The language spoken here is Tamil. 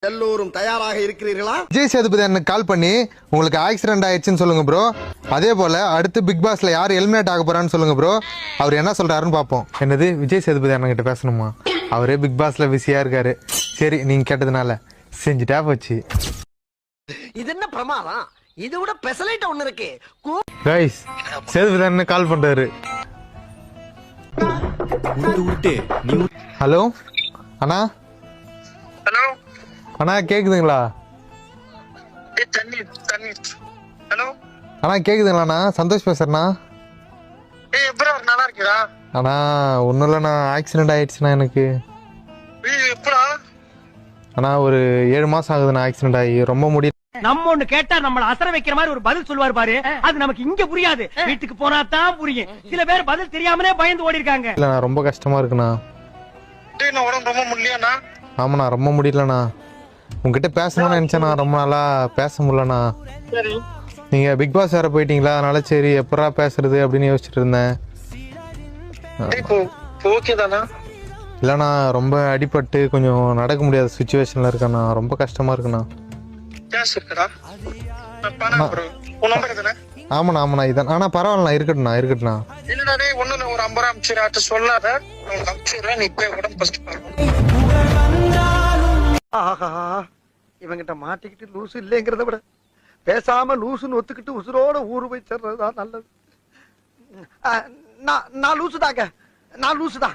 எல்லோரும் தயாராக இருக்கிறீர்களா? விஜய் சேதுபதி எனக்கு கால் பண்ணி உங்களுக்கு ஆக்சிடென்ட் ஆயிடுச்சுன்னு சொல்லுங்க ப்ரோ. அதே போல அடுத்து பிக் பாஸ்ல யார் எலிமினேட் ஆக போறான்னு சொல்லுங்க ப்ரோ. அவர் என்ன சொல்றாருன்னு பார்ப்போம். என்னது விஜய் சேதுபதி அண்ணன் பேசணுமா? அவரே பிக் பாஸ்ல பிஸியா இருக்காரு. சரி நீங்க கேட்டதுனால செஞ்சுட்டா போச்சு. இது என்ன பிரமாதம்? இது விட பெசலைட் ஒண்ணு இருக்கு. கைஸ் சேதுபதி அண்ணன் கால் பண்றாரு. ஹலோ அண்ணா. ஹலோ அண்ணா கேக்குதுங்களா? ஹலோ அண்ணா கேக்குதுங்களாண்ணா? சந்தோஷ் பேசுறேண்ணா. ஏய் ப்ரோ நல்லா இருக்கீங்களா? அண்ணா ஒன்றும் இல்லைண்ணா, ஆக்சிடென்ட் ஆயிடுச்சுண்ணா எனக்கு. எப்படா? அண்ணா ஒரு 7 மாசம் ஆகுதுண்ணா ஆக்சிடென்ட் ஆகி. ரொம்ப முடியல. நம்ம ஒண்ணு கேட்டா நம்மள அசர வைக்கிற மாதிரி ஒரு பதில் சொல்லுவாரு பாரு, அது நமக்கு இங்க புரியாது, வீட்டுக்கு போனா தான் புரியும். சில பேர் பதில் தெரியாமலே பயந்து ஓடி இருக்காங்க. இல்லண்ணா ரொம்ப கஷ்டமா இருக்குண்ணா. டேய் நான் உடம்பு ரொம்ப முடியலண்ணா. ஆமாண்ணா ரொம்ப முடியலண்ணா. உங்ககிட்ட பேசணும்னு நினைச்சேண்ணா, ரொம்ப நாளா பேச முடியலண்ணா. சரி நீங்க பிக் பாஸ் வேற போயிட்டீங்களா, அதனால சரி எப்படா பேசுறது அப்படின்னு யோசிச்சுட்டு இருந்தேன். ஓகே தானா? இல்லண்ணா ரொம்ப அடிபட்டு கொஞ்சம் நடக்க முடியாத சுச்சுவேஷன்ல இருக்கேண்ணா. ரொம்ப கஷ்டமா இருக்குண்ணா. கேஷ் இருக்குடா? பணம் ப்ரோ. உன் நம்பர் தானே? ஆமாண்ணா ஆமாண்ணா இதான். ஆனா பரவாயில்லண்ணா, இருக்கட்டும்ண்ணா இருக்கட்டும்ண்ணா. இல்லடா டேய் ஒண்ணு இல்ல, ஒரு 50 ரூபா அனுப்பிச்சிராட்ட சொல்லாத. நான் அனுப்பிச்சிடுறேன், நீ போய் உடம்பு ஃபர்ஸ்ட் பாரு. ஆஹா, இவங்கிட்ட மாட்டிக்கிட்டு லூசு இல்லைங்கிறத விட பேசாம லூசுன்னு ஒத்துக்கிட்டு உசுரோட ஊரு போய் சேர்றதுதான் நல்லது. நான் லூசுதாங்க, நான் லூசுதான்.